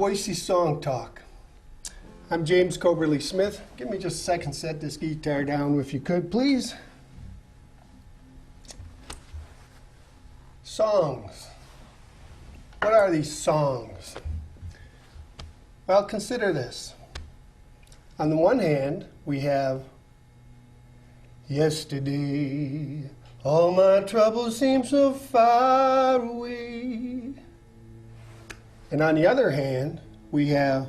Boise Song Talk. I'm James Coberly Smith. Give me just a second to set this guitar down if you could, please. Songs. What are these songs? Well, consider this. On the one hand, we have yesterday, all my troubles seem so far away. And on the other hand, we have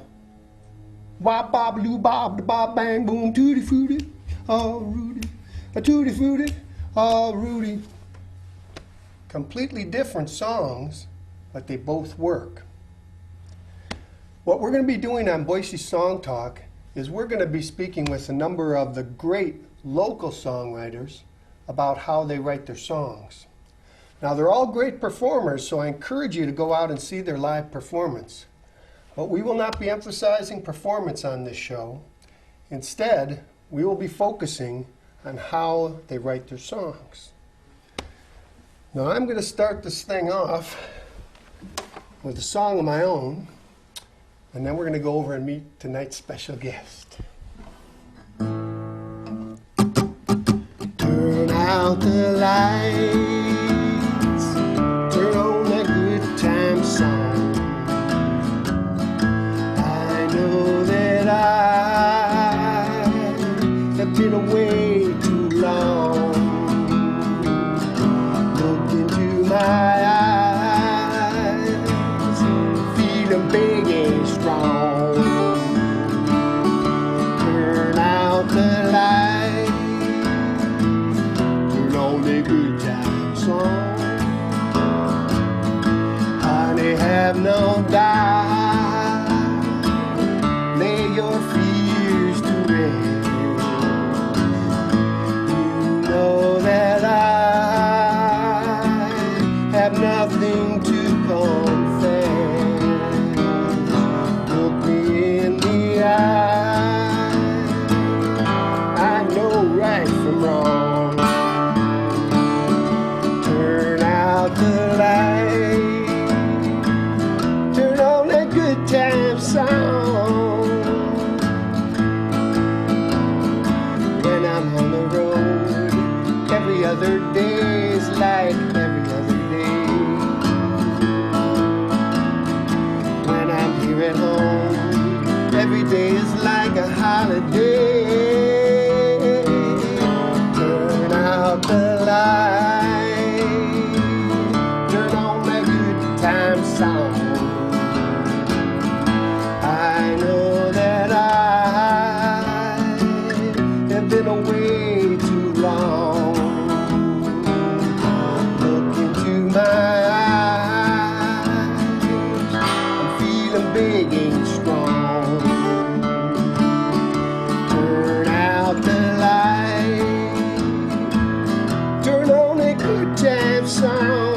wop bob loo bob da bob bang boom tutti frutti, all Rudy, a tutti frutti, all Rudy. Completely different songs, but they both work. What we're going to be doing on Boise Song Talk is we're going to be speaking with a number of the great local songwriters about how they write their songs. Now, they're all great performers, so I encourage you to go out and see their live performance. But we will not be emphasizing performance on this show. Instead, we will be focusing on how they write their songs. Now, I'm going to start this thing off with a song of my own, and then we're going to go over and meet tonight's special guest. Turn out the lights. Turn on that good time song. I know that I have been away too long. Look into my eyes, feeling big and strong. Turn out the light, turn on the good time song. Have no doubt, lay your fears to rest. You know that I have nothing to confess. Look me in the eye, I know right from wrong. Turn out the light, time song. When I'm on the road, every other day is like every other day. When I'm here at home, every day is like a holiday. Turn out the light, turn on that good time song. I know that I have been away too long. Look into my eyes, I'm feeling big and strong. Turn out the light, turn on a good time song.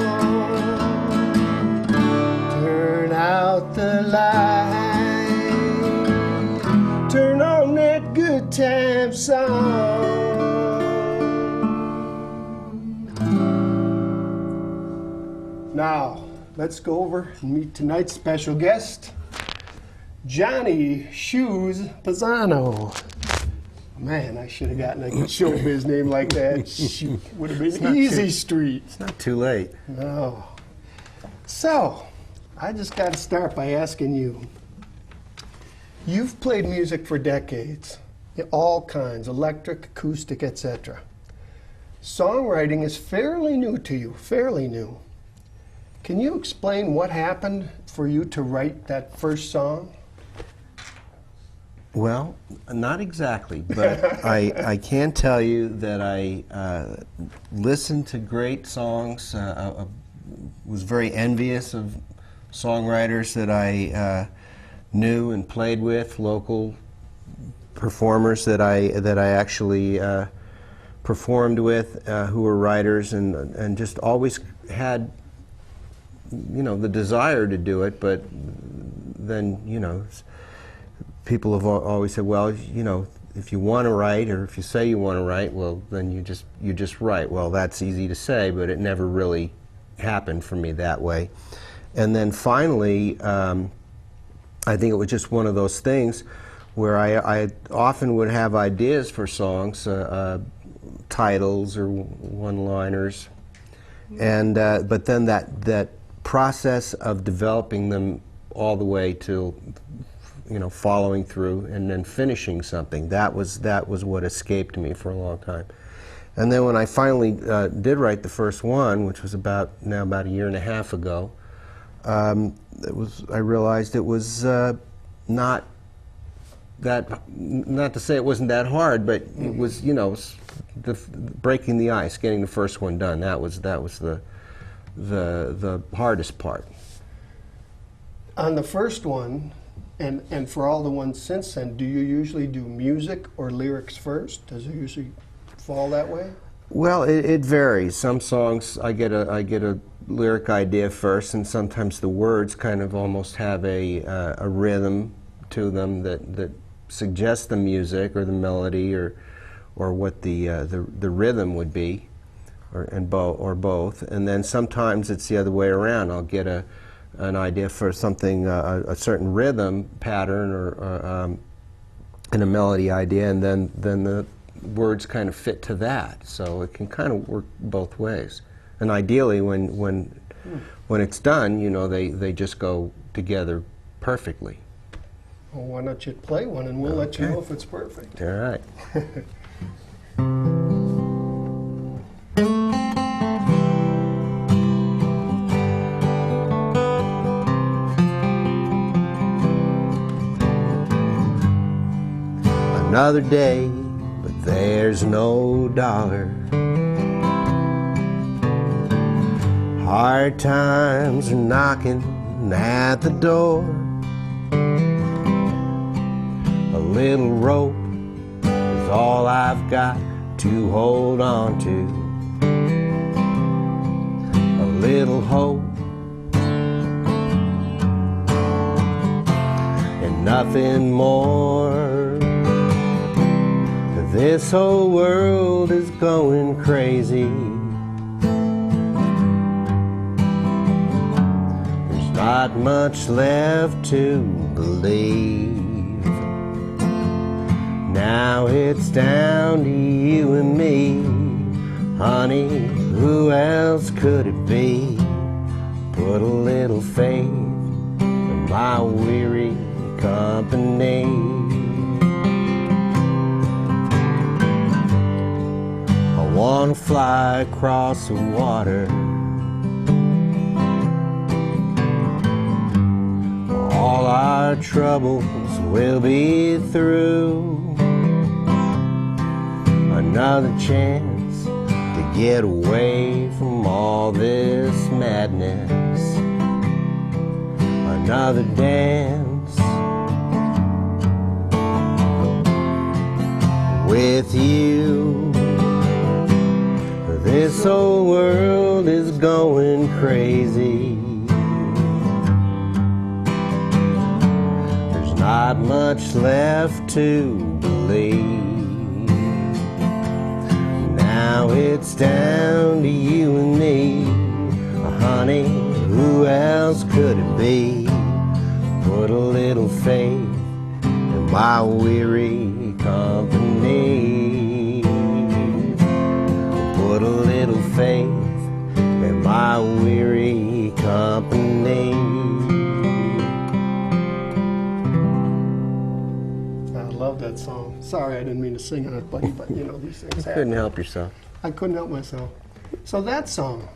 Turn out the light, turn on that good time song. Now, let's go over and meet tonight's special guest, Johnny Shoes Pisano. Man, I should have gotten a showbiz name like that. Shoot, would have been Easy Street. It's not too late. No. So, I just got to start by asking you. You've played music for decades, all kinds, electric, acoustic, etc. Songwriting is fairly new to you, fairly new. Can you explain what happened for you to write that first song? Well, not exactly, but I can tell you that I listened to great songs, was very envious of songwriters that I knew and played with, local performers that I actually performed with, who were writers, and just always had, you know, the desire to do it. But then, you know, people have always said, well, you know, if you want to write, or if you say you want to write, well, then you just write. Well, that's easy to say, but it never really happened for me that way. And then finally, I think it was just one of those things where I often would have ideas for songs, titles or one-liners, and but then that process of developing them all the way to, following through and then finishing something, that was what escaped me for a long time. And then when I finally did write the first one, which was about a year and a half ago, I realized it was not to say it wasn't that hard, but it was, breaking the ice, getting the first one done. That was the hardest part. On the first one, and for all the ones since then, do you usually do music or lyrics first? Does it usually fall that way? Well, it varies. Some songs I get a lyric idea first, and sometimes the words kind of almost have a rhythm to them that suggests the music or the melody or what the rhythm would be, or both. And then sometimes it's the other way around. I'll get an idea for something, a certain rhythm pattern or and a melody idea, and then the words kind of fit to that. So it can kind of work both ways. And ideally, when it's done, they just go together perfectly. Well, why don't you play one and we'll let you know if it's perfect. All right. Another day, but there's no dollar. Hard times are knocking at the door. A little rope is all I've got to hold on to. A little hope and nothing more. This whole world is going crazy. There's not much left to believe. Now it's down to you and me. Honey, who else could it be? Put a little faith in my weary company. I want to fly across the water. All our troubles will be through. Another chance to get away from all this madness. Another dance with you. This whole world is going crazy. There's not much left to believe. Now it's down to you and me. Honey, who else could it be? Put a little faith in my weary company. Put a little faith in my weary company. I love that song. Sorry, I didn't mean to sing on it, buddy, but these things happen. You couldn't help yourself. I couldn't help myself. So that song,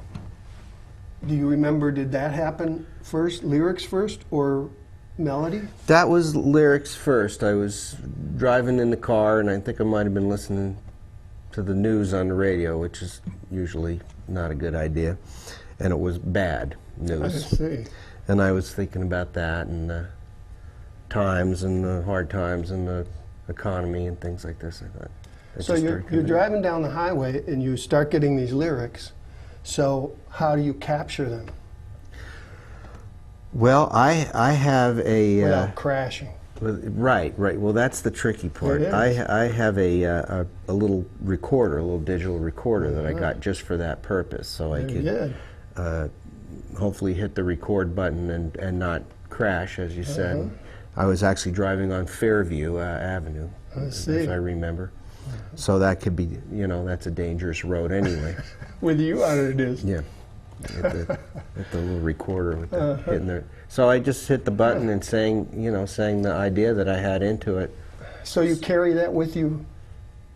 do you remember, did that happen first, lyrics first, or melody? That was lyrics first. I was driving in the car, and I think I might have been listening to the news on the radio, which is usually not a good idea, and it was bad news. I see. And I was thinking about that and the times and the hard times and the economy and things like this. I thought. So you're driving down the highway and you start getting these lyrics. So how do you capture them? Well, I have a without crashing. Right. Well, that's the tricky part. It is. I have a little recorder, a little digital recorder that I got just for that purpose, so I could hopefully hit the record button and not crash, as you said. I was actually driving on Fairview Avenue, I see. if I remember. So that could be, you know, that's a dangerous road anyway. With you on it is. Yeah, at the little recorder with the hitting there. So I just hit the button and sang, you know, sang the idea that I had into it. So you carry that with you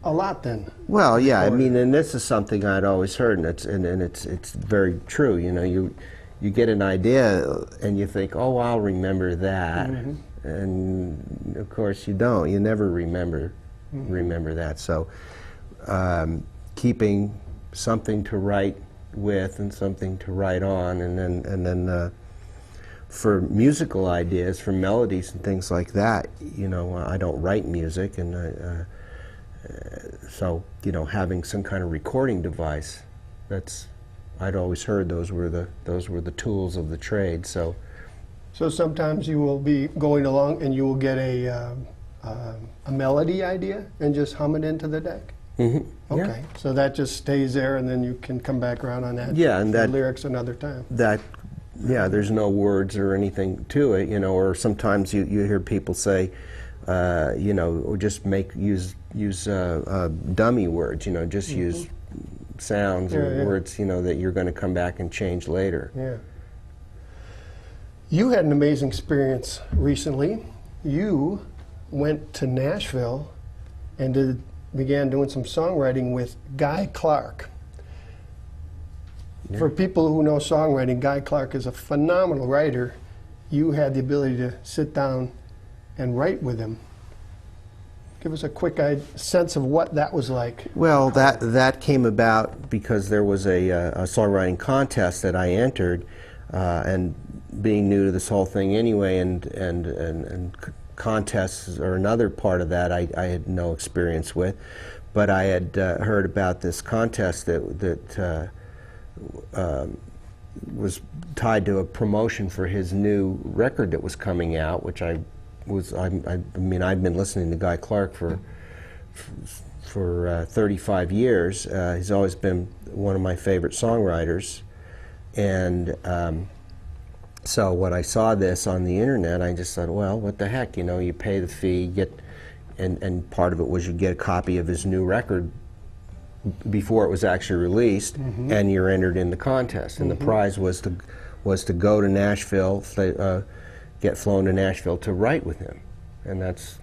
a lot then? Well, yeah, I mean, and this is something I'd always heard, and it's very true. You know, you get an idea and you think, oh, I'll remember that, and of course you don't. You never remember that. So keeping something to write with and something to write on, and then for musical ideas, for melodies and things like that, you know, I don't write music, and so, you know, having some kind of recording device, I'd always heard those were the tools of the trade. So sometimes you will be going along and you will get a melody idea and just hum it into the deck. Mm-hmm. Okay, yeah. so that just stays there, and then you can come back around on that. Yeah, and that lyrics another time. Yeah, there's no words or anything to it, you know. Or sometimes you hear people say, you know, or just use dummy words, you know, just use sounds or words, you know, that you're going to come back and change later. Yeah. You had an amazing experience recently. You went to Nashville and began doing some songwriting with Guy Clark. Yeah. For people who know songwriting, Guy Clark is a phenomenal writer. You had the ability to sit down and write with him. Give us a quick sense of what that was like. Well, that came about because there was a songwriting contest that I entered, and being new to this whole thing anyway, and contests are another part of that I had no experience with, but I had heard about this contest that was tied to a promotion for his new record that was coming out, which I mean, I'd been listening to Guy Clark for 35 years. He's always been one of my favorite songwriters, and so when I saw this on the internet, I just thought, well, what the heck, you know, you pay the fee, and part of it was you get a copy of his new record before it was actually released, and you're entered in the contest, and the prize was to go to Nashville, get flown to Nashville to write with him, and that's.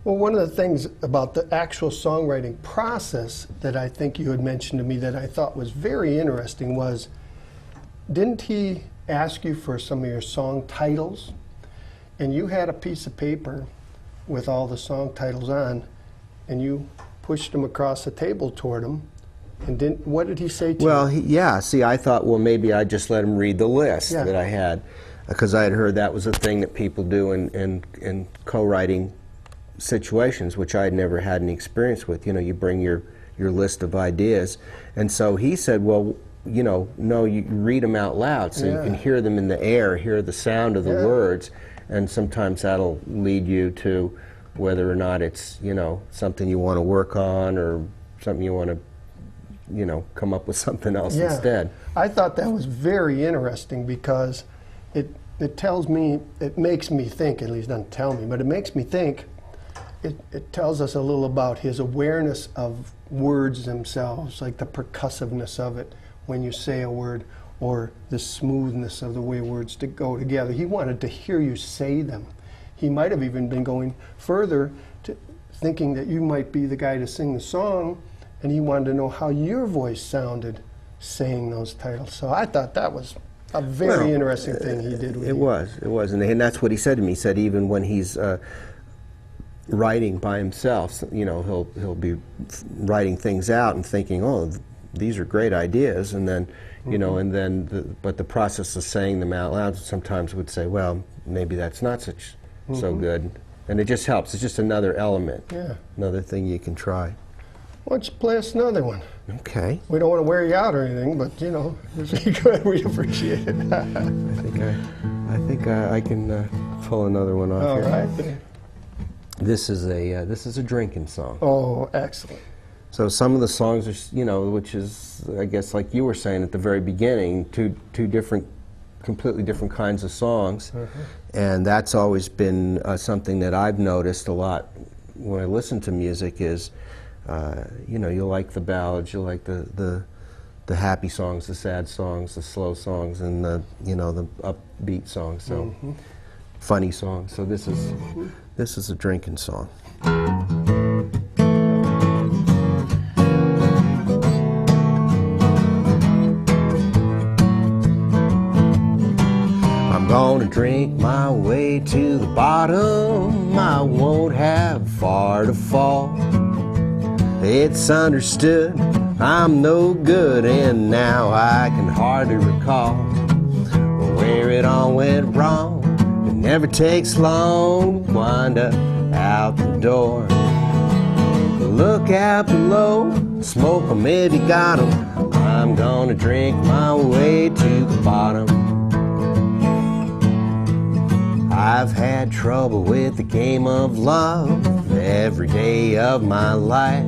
Well, one of the things about the actual songwriting process that I think you had mentioned to me that I thought was very interesting was, didn't he ask you for some of your song titles? And you had a piece of paper with all the song titles on, and you pushed them across the table toward him. And what did he say to you? Well, yeah, see, I thought, well, maybe I'd just let him read the list that I had, because I had heard that was a thing that people do in co-writing situations, which I had never had any experience with. You know, you bring your list of ideas. And so he said, well, you know, no, you read them out loud so you can hear them in the air, hear the sound of the words, and sometimes that'll lead you to whether or not it's, you know, something you want to work on or something you want to, you know, come up with something else instead. I thought that was very interesting because it tells me, it makes me think, at least doesn't tell me, but it makes me think, it tells us a little about his awareness of words themselves, like the percussiveness of it when you say a word, or the smoothness of the way words go together. He wanted to hear you say them. He might have even been going further to thinking that you might be the guy to sing the song, and he wanted to know how your voice sounded saying those titles. So I thought that was a very interesting thing he did with you. It was, and that's what he said to me. He said even when he's writing by himself, you know, he'll be writing things out and thinking, oh, these are great ideas, and then, you know, and then, but the process of saying them out loud sometimes would say, well, maybe that's not so good, and it just helps. It's just another element, another thing you can try. Why don't you play us another one? Okay. We don't want to wear you out or anything, but you know, if you could, we'd appreciate it. I think I can pull another one off here. All right. This is a drinking song. Oh, excellent. So some of the songs are, you know, which is, I guess, like you were saying at the very beginning, two different completely different kinds of songs. And that's always been something that I've noticed a lot when I listen to music is, you know, you'll like the ballads, you'll like the happy songs, the sad songs, the slow songs, and the, you know, the upbeat songs, so funny songs. So this is a drinking song. I'm gonna drink my way to the bottom. I won't have far to fall. It's understood I'm no good, and now I can hardly recall where it all went wrong. It never takes long to wind up out the door. Look out below, smoke 'em if you got 'em. I'm gonna drink my way to the bottom. I've had trouble with the game of love every day of my life.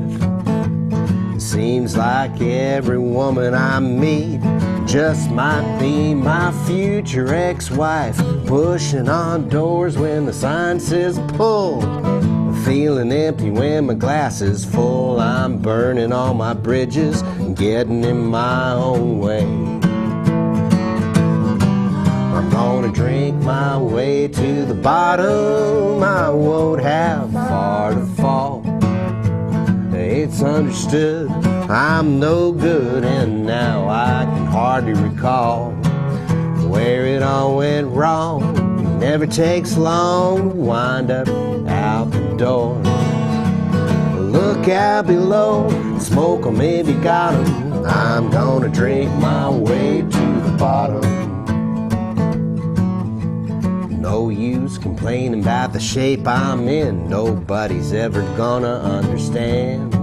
It seems like every woman I meet just might be my future ex-wife, pushing on doors when the sign says pull, feeling empty when my glass is full. I'm burning all my bridges and getting in my own way. I'm gonna drink my way to the bottom. I won't have far to fall. It's understood I'm no good, and now I can hardly recall where it all went wrong. It never takes long to wind up out the door. Look out below, smoke 'em if you got 'em. I'm gonna drink my way to the bottom. No use complaining about the shape I'm in. Nobody's ever gonna understand.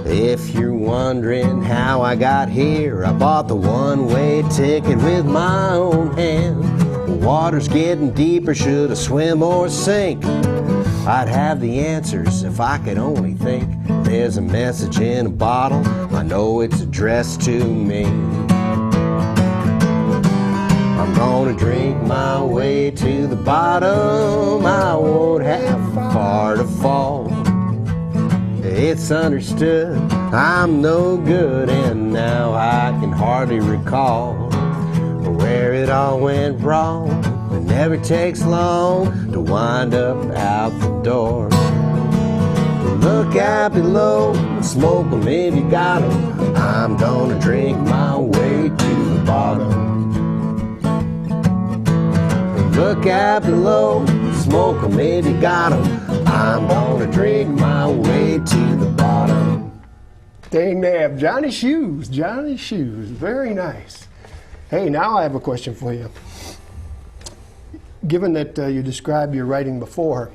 If you're wondering how I got here, I bought the one-way ticket with my own hand. The water's getting deeper, should I swim or sink? I'd have the answers if I could only think. There's a message in a bottle, I know it's addressed to me. I'm gonna drink my way to the bottom. I won't have far to fall. It's understood I'm no good, and now I can hardly recall where it all went wrong. It never takes long to wind up out the door. Look out below, smoke 'em if you got 'em. I'm gonna drink my way to the bottom. Look out below, smoke 'em if you got 'em. I'm gonna drink my way to the bottom. Dang nab, Johnny Shoes, Johnny Shoes, very nice. Hey, now I have a question for you. Given that you described your writing before,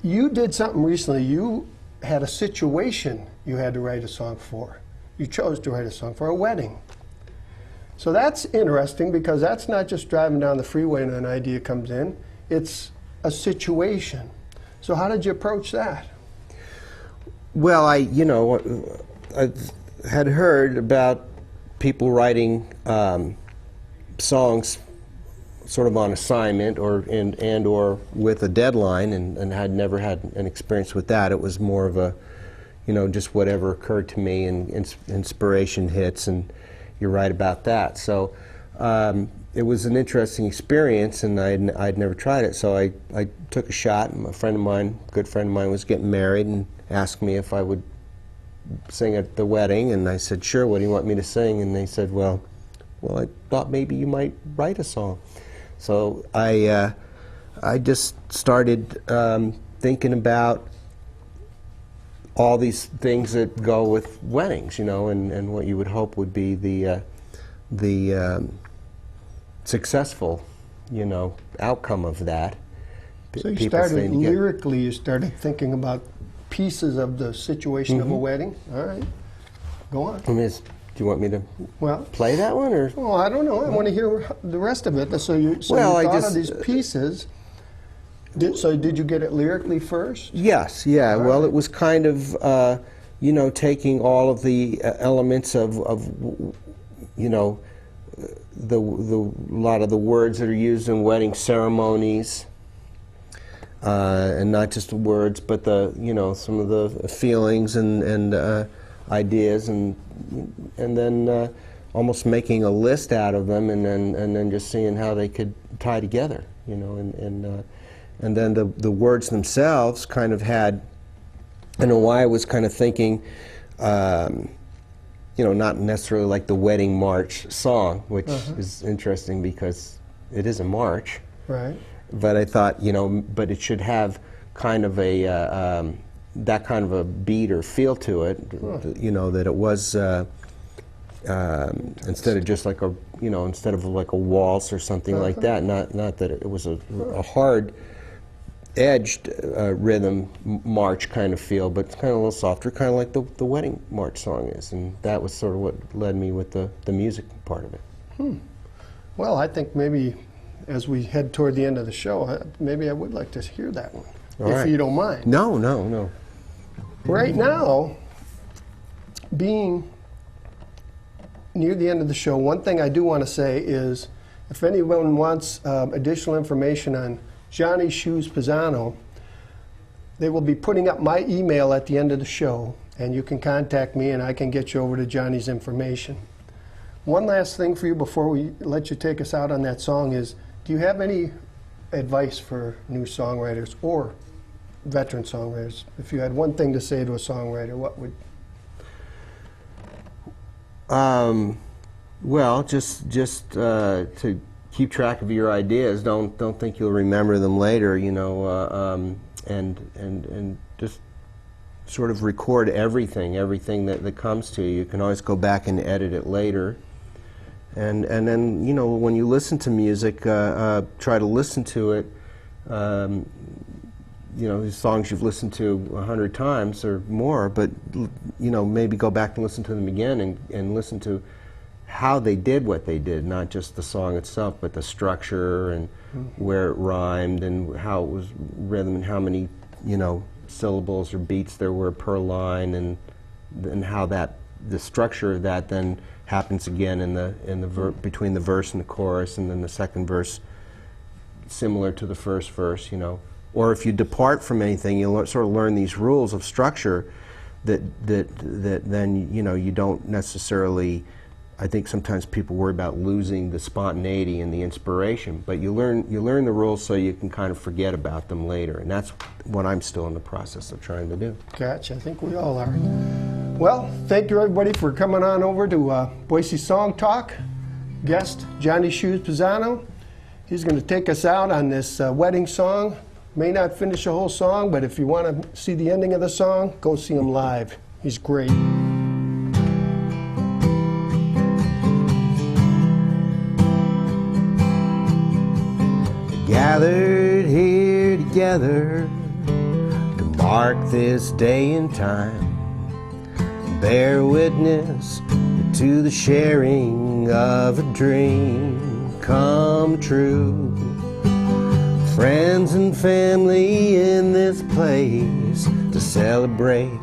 you did something recently. You had a situation you had to write a song for. You chose to write a song for a wedding. So that's interesting, because that's not just driving down the freeway and an idea comes in. It's a situation. So how did you approach that? Well, I had heard about people writing songs sort of on assignment or with a deadline, and had never had an experience with that. It was more of a, just whatever occurred to me, and inspiration hits, and you're right about that. So it was an interesting experience, and I'd never tried it, so I took a shot. And a good friend of mine was getting married and asked me if I would sing at the wedding, and I said, sure, what do you want me to sing? And they said, well, I thought maybe you might write a song. So I just started thinking about all these things that go with weddings, and what you would hope would be the successful, outcome of that. So you started lyrically, you started thinking about pieces of the situation of a wedding. All right, go on. Do you want me to play that one, or? Well, I don't know. I want to hear the rest of it. So you thought of these pieces. Did you get it lyrically first? Yes. Yeah. All right. It was kind of taking all of the elements of lot of the words that are used in wedding ceremonies, and not just the words, but some of the feelings and ideas, and then almost making a list out of them, and then just seeing how they could tie together, and then the words themselves kind of had. I know why I was kind of thinking. Not necessarily like the wedding march song, which is interesting because it is a march. Right. But I thought, but it should have kind of a that kind of a beat or feel to it. That it was instead of just like instead of like a waltz or something like that. Not that it was a hard edged rhythm march kind of feel, but it's kind of a little softer, kind of like the wedding march song is, and that was sort of what led me with the music part of it. Well, I think maybe as we head toward the end of the show, maybe I would like to hear that one, if you don't mind. No. Right now, being near the end of the show, one thing I do want to say is, if anyone wants additional information on Johnny Shoes Pisano, they will be putting up my email at the end of the show, and you can contact me and I can get you over to Johnny's information. One last thing for you before we let you take us out on that song is, do you have any advice for new songwriters or veteran songwriters? If you had one thing to say to a songwriter, what would? Well, just to keep track of your ideas. Don't think you'll remember them later. And just sort of record everything that comes to you. You can always go back and edit it later. And then when you listen to music, try to listen to it. These songs you've listened to 100 times or more, but maybe go back and listen to them again and listen to how they did what they did, not just the song itself, but the structure and where it rhymed and how it was rhythm and how many syllables or beats there were per line, and how the structure of that then happens again between the verse and the chorus, and then the second verse similar to the first verse. Or if you depart from anything, you'll sort of learn these rules of structure that then you don't necessarily. I think sometimes people worry about losing the spontaneity and the inspiration, but you learn the rules so you can kind of forget about them later, and that's what I'm still in the process of trying to do. Gotcha. I think we all are. Well, thank you everybody for coming on over to Boise Song Talk. Guest Johnny Shoes Pisano. He's going to take us out on this wedding song. May not finish the whole song, but if you want to see the ending of the song, go see him live. He's great. Gathered here together to mark this day and time, bear witness to the sharing of a dream come true. Friends and family in this place to celebrate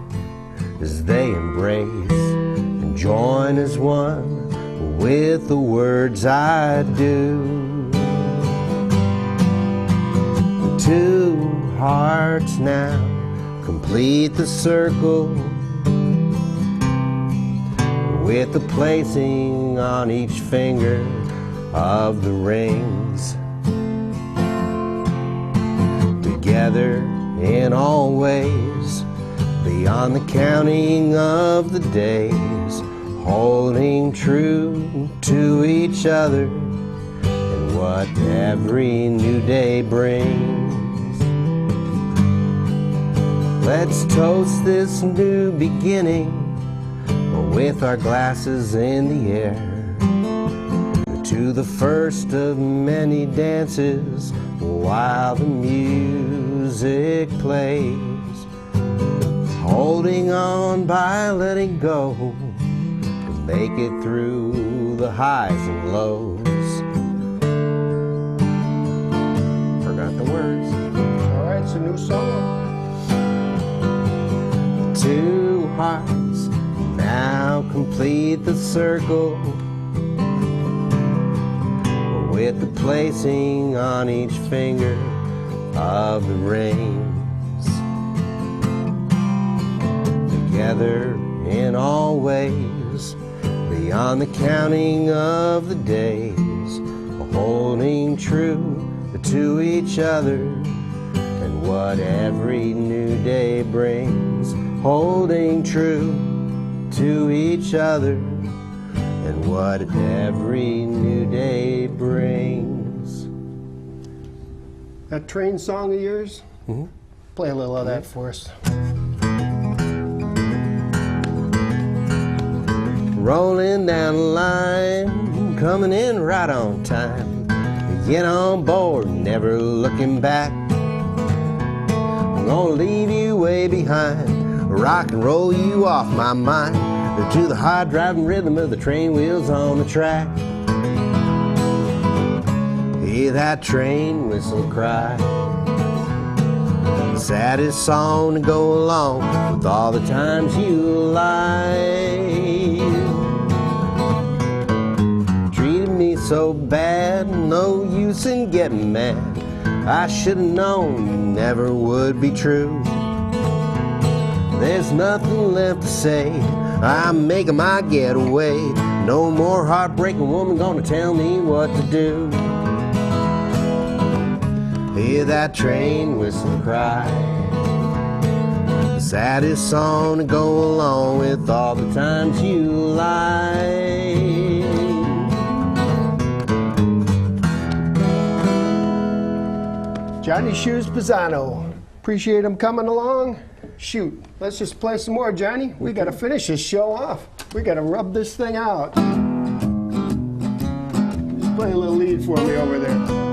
as they embrace and join as one with the words I do. Two hearts now complete the circle with the placing on each finger of the rings. Together in all ways, beyond the counting of the days, holding true to each other and what every new day brings. Let's toast this new beginning with our glasses in the air to the first of many dances while the music plays, holding on by letting go to make it through the highs and lows. Forgot the words. All right, it's a new song. Two hearts now complete the circle with the placing on each finger of the rings. Together in all ways, beyond the counting of the days, holding true to each other and what every new day brings. Holding true to each other and what every new day brings. That train song of yours? Mm-hmm. Play a little of that for us. Rolling down the line, coming in right on time. Get on board, never looking back. I'm gonna leave you way behind, rock and roll you off my mind, to the hard driving rhythm of the train wheels on the track. Hear that train whistle cry, the saddest song to go along with all the times you lied. Treated me so bad, no use in getting mad. I should've known you never would be true. There's nothing left to say, I'm making my getaway. No more heartbreaking woman gonna tell me what to do. Hear that train whistle cry, the saddest song to go along with all the times you lied. Johnny Shoes Pisano. Appreciate him coming along. Shoot, let's just play some more, Johnny. We gotta finish this show off. We gotta rub this thing out. Just play a little lead for me over there.